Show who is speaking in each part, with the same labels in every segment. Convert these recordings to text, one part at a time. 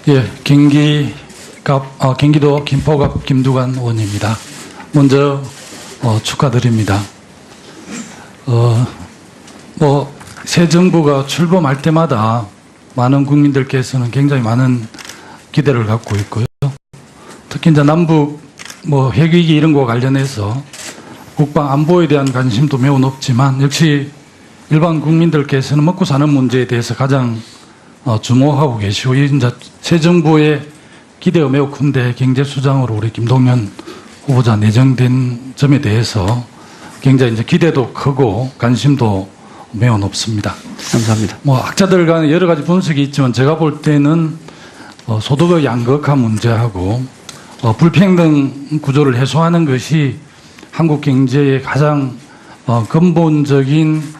Speaker 1: 예, 경기도 김포갑 김두관 의원입니다. 먼저 축하드립니다. 새 정부가 출범할 때마다 많은 국민들께서는 굉장히 많은 기대를 갖고 있고요. 특히 이제 남북 핵위기 이런 거와 관련해서 국방 안보에 대한 관심도 매우 높지만 역시 일반 국민들께서는 먹고 사는 문제에 대해서 가장 주목하고 계시고, 이제 새 정부의 기대가 매우 큰데 경제수장으로 우리 김동연 후보자 내정된 점에 대해서 굉장히 이제 기대도 크고 관심도 매우 높습니다.
Speaker 2: 감사합니다.
Speaker 1: 학자들 간에 여러 가지 분석이 있지만 제가 볼 때는 소득의 양극화 문제하고 불평등 구조를 해소하는 것이 한국 경제의 가장 근본적인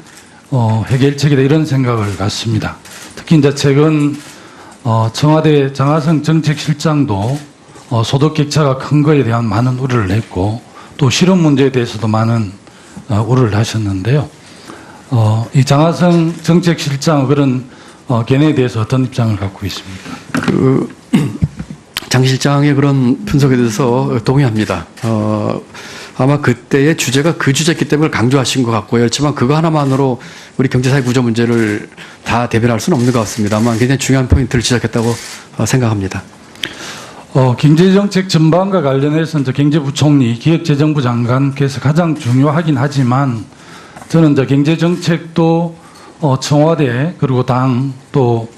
Speaker 1: 해결책이다, 이런 생각을 갖습니다. 특히 이제 최근 청와대 장하성 정책실장도 소득 격차가 큰 거에 대한 많은 우려를 했고, 또 실업 문제에 대해서도 많은 우려를 하셨는데요. 이 장하성 정책실장 그런 견해에 대해서 어떤 입장을 갖고 있습니까?
Speaker 2: 장 실장의 그런 분석에 대해서 동의합니다. 아마 그때의 주제가 그 주제였기 때문에 강조하신 것 같고요. 그렇지만 그거 하나만으로 우리 경제사회 구조 문제를 다 대변할 수는 없는 것 같습니다만 굉장히 중요한 포인트를 지적했다고 생각합니다.
Speaker 1: 경제정책 전반과 관련해서 이제 경제부총리, 기획재정부 장관께서 가장 중요하긴 하지만 저는 이제 경제정책도 청와대 그리고 당 또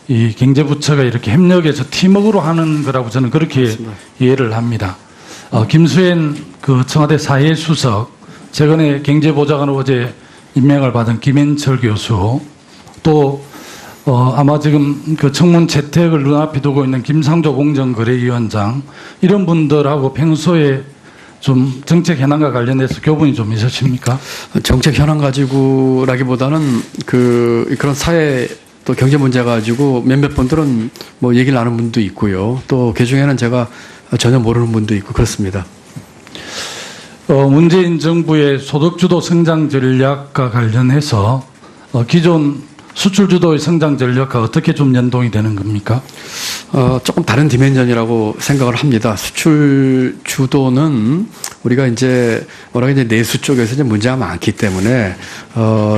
Speaker 1: 이 경제부처가 이렇게 협력해서 팀워크로 하는 거라고 저는 그렇게 맞습니다. 이해를 합니다. 김수현 청와대 사회수석, 최근에 경제보좌관으로 어제 임명을 받은 김현철 교수, 또 아마 지금 청문 채택을 눈앞에 두고 있는 김상조 공정거래위원장, 이런 분들하고 평소에 좀 정책 현안과 관련해서 교분이 좀 있으십니까?
Speaker 2: 정책 현안 가지고라기보다는 그런 사회 또 경제 문제 가지고 몇몇 분들은 얘기를 나누는 분도 있고요. 또 그중에는 제가 전혀 모르는 분도 있고 그렇습니다.
Speaker 1: 문재인 정부의 소득주도 성장 전략과 관련해서 기존 수출주도의 성장 전략과 어떻게 좀 연동이 되는 겁니까?
Speaker 2: 조금 다른 디멘전이라고 생각을 합니다. 수출 주도는 우리가 이제 내수 쪽에서 이제 문제가 많기 때문에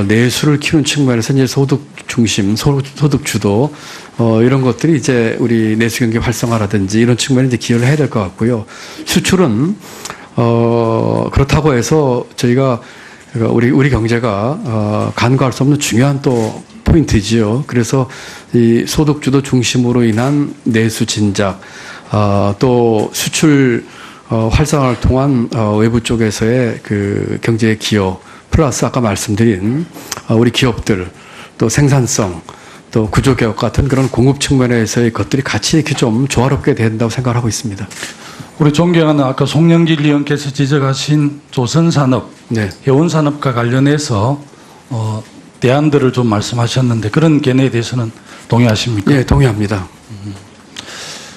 Speaker 2: 내수를 키우는 측면에서 이제 소득 중심, 소득 주도 이런 것들이 이제 우리 내수 경기 활성화라든지 이런 측면에 이제 기여를 해야 될 것 같고요. 수출은 그렇다고 해서 저희가 우리 경제가 간과할 수 없는 중요한 또 포인트지요. 그래서 이 소득주도 중심으로 인한 내수 진작, 또 수출 활성화를 통한 외부 쪽에서의 그 경제 기여, 플러스 아까 말씀드린 우리 기업들, 또 생산성, 또 구조개혁 같은 그런 공급 측면에서의 것들이 같이 이렇게 좀 조화롭게 된다고 생각하고 있습니다.
Speaker 1: 우리 존경하는 아까 송영길 의원께서 지적하신 조선산업, 네. 해운산업과 관련해서 대안들을 좀 말씀하셨는데 그런 견해에 대해서는 동의하십니까?
Speaker 2: 네, 동의합니다.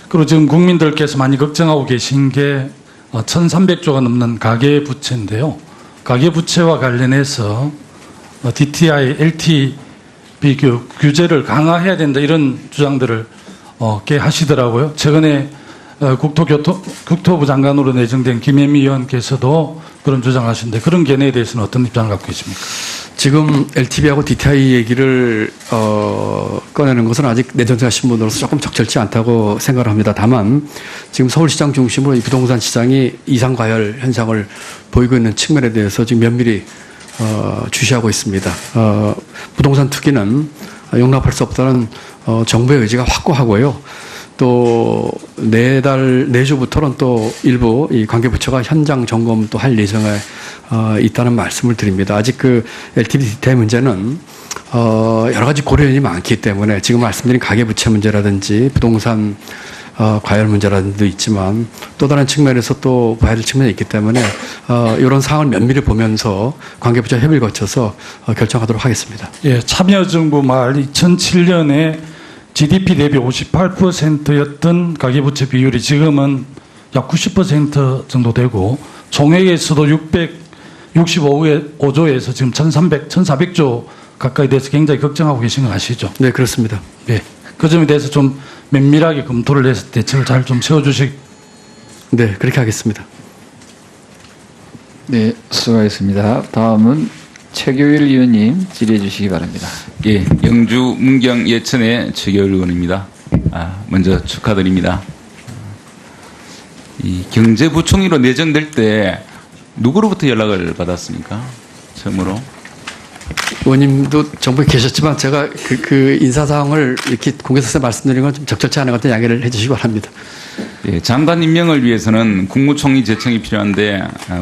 Speaker 1: 그리고 지금 국민들께서 많이 걱정하고 계신 게 1,300조가 넘는 가계부채인데요. 가계부채와 관련해서 DTI, LTV 규제를 강화해야 된다, 이런 주장들을 하시더라고요. 최근에 국토부 장관으로 내정된 김혜미 의원께서도 그런 주장하시는데 그런 견해에 대해서는 어떤 입장을 갖고 계십니까?
Speaker 2: 지금 LTV하고 DTI 얘기를 꺼내는 것은 아직 내정자신 분으로서 조금 적절치 않다고 생각을 합니다. 다만 지금 서울시장 중심으로 이 부동산 시장이 이상과열 현상을 보이고 있는 측면에 대해서 지금 면밀히 주시하고 있습니다. 부동산 투기는 용납할 수 없다는 정부의 의지가 확고하고요. 또 내주부터는 또 일부 이 관계부처가 현장 점검 또 할 예정에 있다는 말씀을 드립니다. 아직 그 LTV DTI 문제는 여러 가지 고려인이 많기 때문에 지금 말씀드린 가계부채 문제라든지 부동산 과열 문제라든지 있지만 또 다른 측면에서 또 봐야 될 측면이 있기 때문에 이런 사항을 면밀히 보면서 관계부처 협의를 거쳐서 결정하도록 하겠습니다.
Speaker 1: 예, 참여정부 말 2007년에 GDP 대비 58%였던 가계부채 비율이 지금은 약 90% 정도 되고 총액에서도 665조에서 지금 1,400조 가까이 돼서 굉장히 걱정하고 계신 거 아시죠?
Speaker 2: 네, 그렇습니다.
Speaker 1: 네, 그 점에 대해서 좀 면밀하게 검토를 해서 대책을 잘 좀 세워주시.
Speaker 2: 네, 그렇게 하겠습니다.
Speaker 3: 네, 수고하셨습니다. 다음은 최교일 의원님 질의해 주시기 바랍니다.
Speaker 4: 예, 영주 문경 예천의 최교일 의원입니다. 먼저 축하드립니다. 이 경제부총리로 내정될 때 누구로부터 연락을 받았습니까? 처음으로?
Speaker 2: 의원님도 정부에 계셨지만 제가 그 인사사항을 이렇게 공개석에서 말씀드리는 건 좀 적절치 않은 것 같아 양해를 해주시기 바랍니다.
Speaker 4: 예, 장관 임명을 위해서는 국무총리 제청이 필요한데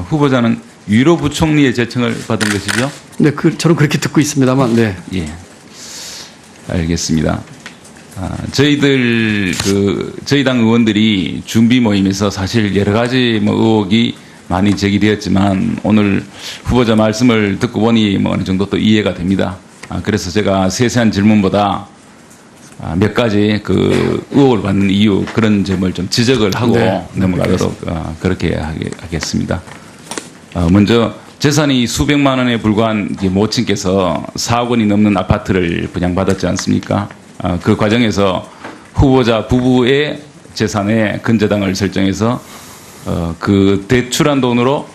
Speaker 4: 후보자는 위로 부총리의 제청을 받은 것이죠?
Speaker 2: 네, 저는 그렇게 듣고 있습니다만, 네.
Speaker 4: 예, 알겠습니다. 저희 당 의원들이 준비 모임에서 사실 여러 가지 의혹이 많이 제기되었지만 오늘 후보자 말씀을 듣고 보니 어느 정도 또 이해가 됩니다. 그래서 제가 세세한 질문보다 몇 가지 그 의혹을 받는 이유 그런 점을 좀 지적을 하고
Speaker 2: 네,
Speaker 4: 넘어가도록 그렇게 하겠습니다. 먼저 재산이 수백만 원에 불과한 모친께서 4억 원이 넘는 아파트를 분양받았지 않습니까? 그 과정에서 후보자 부부의 재산에 근저당을 설정해서 그 대출한 돈으로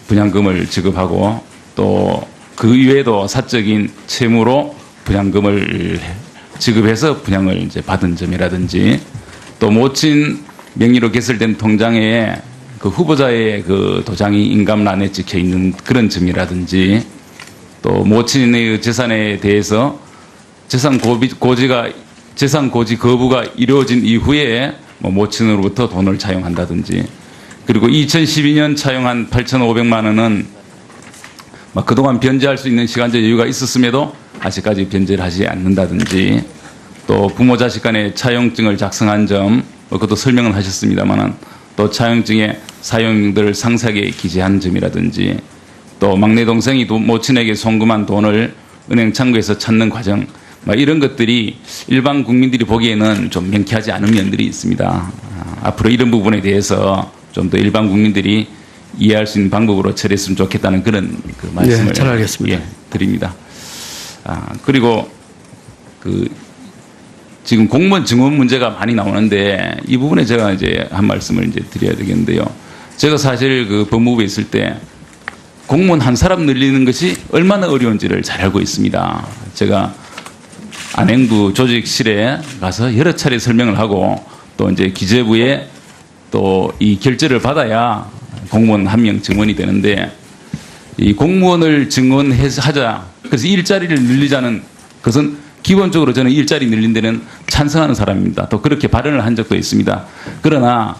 Speaker 4: 분양금을 지급하고 또 그 이외에도 사적인 채무로 분양금을 지급해서 분양을 이제 받은 점이라든지 또 모친 명의로 개설된 통장에 그 후보자의 그 도장이 인감란에 찍혀 있는 그런 점이라든지 또 모친의 재산에 대해서 재산 고지 거부가 이루어진 이후에 모친으로부터 돈을 차용한다든지 그리고 2012년 차용한 8,500만 원은 그동안 변제할 수 있는 시간적 여유가 있었음에도 아직까지 변제를 하지 않는다든지 또 부모 자식 간의 차용증을 작성한 점 그것도 설명은 하셨습니다만 또 차용증에 사용들을 상세하게 기재한 점이라든지 또 막내 동생이 모친에게 송금한 돈을 은행 창구에서 찾는 과정 이런 것들이 일반 국민들이 보기에는 좀 명쾌하지 않은 면들이 있습니다. 앞으로 이런 부분에 대해서 좀 더 일반 국민들이 이해할 수 있는 방법으로 처리했으면 좋겠다는 그런 그 말씀을
Speaker 2: 네, 잘 알겠습니다.
Speaker 4: 드립니다. 그리고 지금 공무원 증원 문제가 많이 나오는데 이 부분에 제가 이제 한 말씀을 이제 드려야 되겠는데요. 제가 사실 그 법무부에 있을 때 공무원 한 사람 늘리는 것이 얼마나 어려운지를 잘 알고 있습니다. 제가 안행부 조직실에 가서 여러 차례 설명을 하고 또 이제 기재부에 또 이 결재를 받아야 공무원 한 명 증원이 되는데 이 공무원을 증원하자 그래서 일자리를 늘리자는 것은 기본적으로 저는 일자리 늘린 데는 찬성하는 사람입니다. 또 그렇게 발언을 한 적도 있습니다. 그러나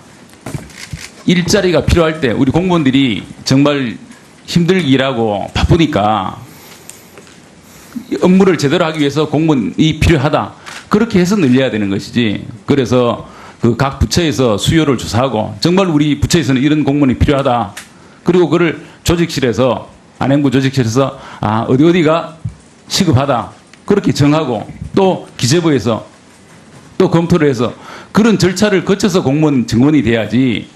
Speaker 4: 일자리가 필요할 때 우리 공무원들이 정말 힘들게 일하고 바쁘니까 업무를 제대로 하기 위해서 공무원이 필요하다. 그렇게 해서 늘려야 되는 것이지. 그래서 그 각 부처에서 수요를 조사하고 정말 우리 부처에서는 이런 공무원이 필요하다. 그리고 그를 조직실에서 안행부 조직실에서 어디가 시급하다. 그렇게 정하고 또 기재부에서 또 검토를 해서 그런 절차를 거쳐서 공무원 증원이 돼야지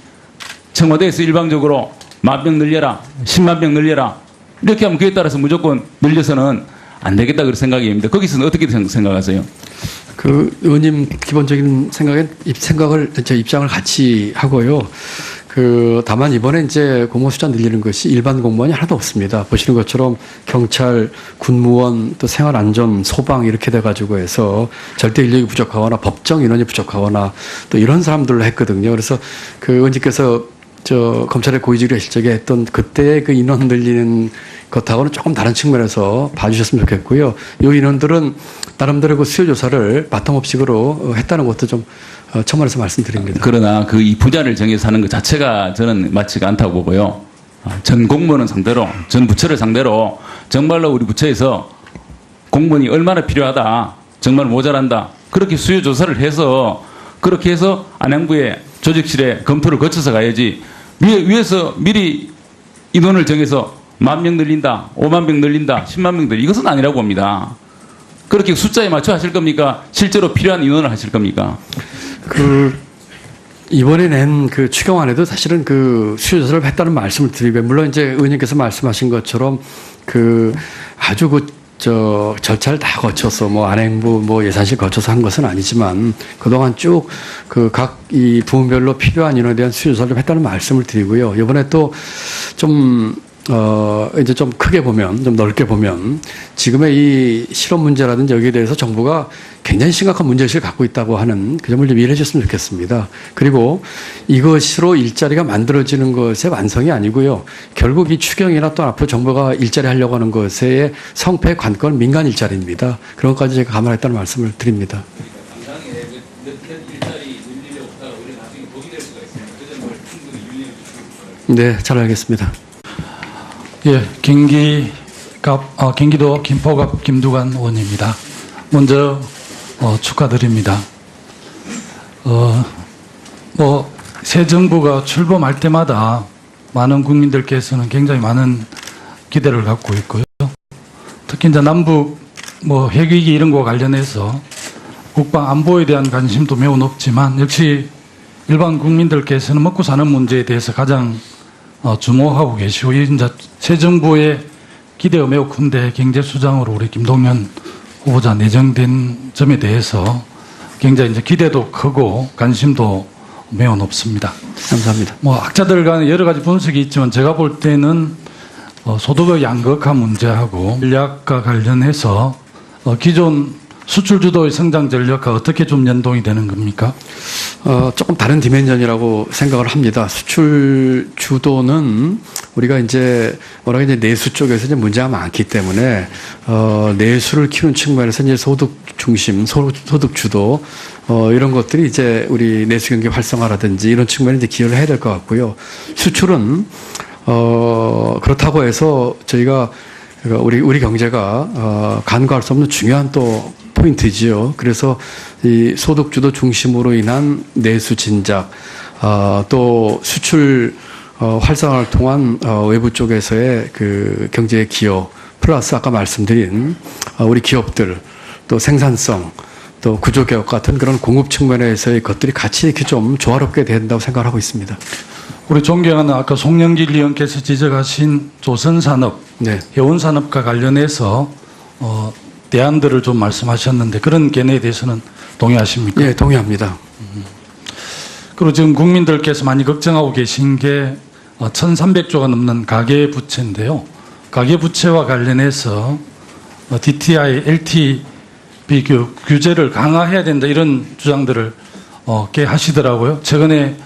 Speaker 4: 청와대에서 일방적으로 10,000명 늘려라, 10만 명 늘려라 이렇게 하면 그에 따라서 무조건 늘려서는 안 되겠다 그런 생각입니다. 거기서는 어떻게 생각하세요?
Speaker 2: 그 의원님 기본적인 생각을 제 입장을 같이 하고요. 다만 이번에 이제 공무원 숫자 늘리는 것이 일반 공무원이 하나도 없습니다. 보시는 것처럼 경찰, 군무원, 또 생활안전, 소방 이렇게 돼가지고 해서 절대 인력이 부족하거나 법정 인원이 부족하거나 또 이런 사람들로 했거든요. 그래서 그 의원님께서 검찰의 고위직을 하실 적에 했던 그때의 그 인원 늘리는 것하고는 조금 다른 측면에서 봐주셨으면 좋겠고요. 이 인원들은 나름대로 그 수요조사를 바텀업식으로 했다는 것도 좀 첨언해서 말씀드립니다.
Speaker 4: 그러나 그 이 분야를 정해서 하는 것 자체가 저는 맞지가 않다고 보고요. 전 공무원은 상대로, 전 부처를 상대로 정말로 우리 부처에서 공무원이 얼마나 필요하다, 정말 모자란다, 그렇게 수요조사를 해서 그렇게 해서 안행부의 조직실에 검토를 거쳐서 가야지 위에서 미리 인원을 정해서 10,000명 늘린다, 50,000명 늘린다, 10만 명 늘린다 이것은 아니라고 봅니다. 그렇게 숫자에 맞춰 하실 겁니까? 실제로 필요한 인원을 하실 겁니까?
Speaker 2: 이번에 낸 그 추경안에도 사실은 그 수요조사를 했다는 말씀을 드리고요. 물론 이제 의원님께서 말씀하신 것처럼 아주 절차를 다 거쳐서 뭐 안행부 뭐 예산실 거쳐서 한 것은 아니지만 그동안 쭉 그 각 이 부문별로 필요한 인원에 대한 수요 조사를 좀 했다는 말씀을 드리고요. 이번에 또 좀 이제 좀 크게 보면, 좀 넓게 보면, 지금의 이 실업 문제라든지 여기에 대해서 정부가 굉장히 심각한 문제의식을 갖고 있다고 하는 그 점을 좀 이해해 주셨으면 좋겠습니다. 그리고 이것으로 일자리가 만들어지는 것의 완성이 아니고요. 결국 이 추경이나 또 앞으로 정부가 일자리 하려고 하는 것의 성패 관건 민간 일자리입니다. 그런 것까지 제가 감안했다는 말씀을 드립니다. 네, 잘 알겠습니다.
Speaker 1: 예, 경기도 김포갑 김두관 의원입니다. 먼저 축하드립니다. 새 정부가 출범할 때마다 많은 국민들께서는 굉장히 많은 기대를 갖고 있고요. 특히 이제 남북 핵위기 이런 거와 관련해서 국방 안보에 대한 관심도 매우 높지만 역시 일반 국민들께서는 먹고 사는 문제에 대해서 가장 주목하고 계시고 이제 새 정부의 기대가 매우 큰데 경제수장으로 우리 김동연 후보자 내정된 점에 대해서 굉장히 이제 기대도 크고 관심도 매우 높습니다.
Speaker 2: 감사합니다.
Speaker 1: 학자들 간에 여러 가지 분석이 있지만 제가 볼 때는 소득의 양극화 문제하고 전략과 관련해서 기존 수출 주도의 성장 전략과 어떻게 좀 연동이 되는 겁니까?
Speaker 2: 조금 다른 디멘전이라고 생각을 합니다. 수출 주도는 우리가 이제 워낙에 이제 내수 쪽에서 이제 문제가 많기 때문에 내수를 키우는 측면에서 이제 소득 중심, 소득 주도 이런 것들이 이제 우리 내수 경기 활성화라든지 이런 측면에 이제 기여를 해야 될 것 같고요. 수출은 그렇다고 해서 저희가 우리 경제가 간과할 수 없는 중요한 또 포인트지요. 그래서 이 소득 주도 중심으로 인한 내수 진작, 또 수출 활성화를 통한 외부 쪽에서의 그 경제 기여, 플러스 아까 말씀드린 우리 기업들, 또 생산성, 또 구조 개혁 같은 그런 공급 측면에서의 것들이 같이 이렇게 좀 조화롭게 된다고 생각하고 있습니다.
Speaker 1: 우리 존경하는 아까 송영길 의원께서 지적하신 조선산업,
Speaker 2: 네.
Speaker 1: 해운산업과 관련해서 대안들을 좀 말씀하셨는데 그런 견해에 대해서는 동의하십니까?
Speaker 2: 예, 동의합니다.
Speaker 1: 그리고 지금 국민들께서 많이 걱정하고 계신 게 1,300조가 넘는 가계부채인데요. 가계부채와 관련해서 DTI, LTV 규제를 강화해야 된다 이런 주장들을 꽤 하시더라고요. 최근에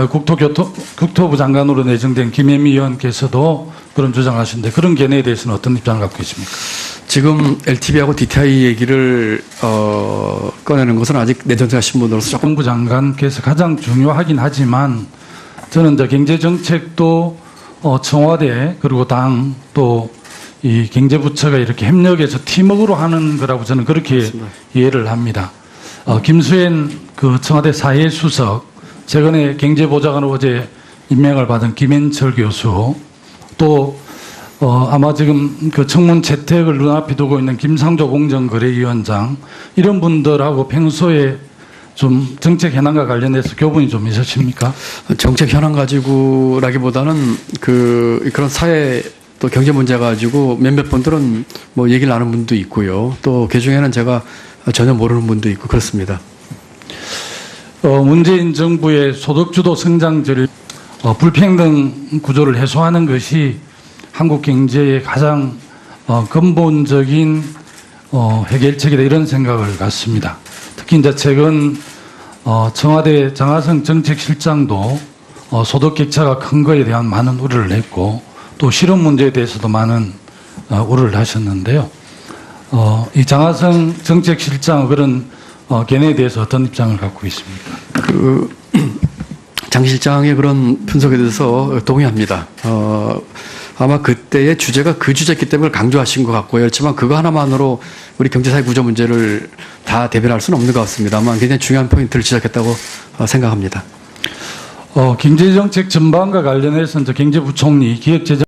Speaker 1: 국토부 장관으로 내정된 김혜미 의원께서도 그런 주장하시는데 그런 견해에 대해서는 어떤 입장을 갖고 계십니까?
Speaker 2: 지금 LTV하고 DTI 얘기를 꺼내는 것은 아직 내정자신 분으로서 조금
Speaker 1: 국토부 장관께서 가장 중요하긴 하지만 저는 이제 경제정책도 청와대 그리고 당 또 이 경제부처가 이렇게 협력해서 팀워크로 하는 거라고 저는 그렇게
Speaker 2: 맞습니다.
Speaker 1: 이해를 합니다. 김수현 그 청와대 사회수석 최근에 경제보좌관으로 어제 임명을 받은 김현철 교수 또 아마 지금 그 청문 채택을 눈앞에 두고 있는 김상조 공정거래위원장 이런 분들하고 평소에 좀 정책 현안과 관련해서 교분이 좀 있으십니까?
Speaker 2: 정책 현안 가지고라기보다는 그런 사회 또 경제 문제 가지고 몇몇 분들은 뭐 얘기를 나눈 분도 있고요. 또 그 중에는 제가 전혀 모르는 분도 있고 그렇습니다.
Speaker 1: 문재인 정부의 소득주도 성장절 불평등 구조를 해소하는 것이 한국 경제의 가장 근본적인 해결책이다 이런 생각을 갖습니다. 특히 이제 최근 청와대 장하성 정책실장도 소득 격차가 큰 거에 대한 많은 우려를 했고 또 실업 문제에 대해서도 많은 우려를 하셨는데요. 이 장하성 정책실장 그런 견해에 대해서 어떤 입장을 갖고 있습니까?
Speaker 2: 장 실장의 그런 분석에 대해서 동의합니다. 아마 그때의 주제가 그 주제였기 때문에 강조하신 것 같고요. 그렇지만 그거 하나만으로 우리 경제사회 구조 문제를 다 대변할 수는 없는 것 같습니다만 굉장히 중요한 포인트를 지적했다고 생각합니다.
Speaker 1: 경제정책 전반과 관련해서 이제 경제부총리 기획재정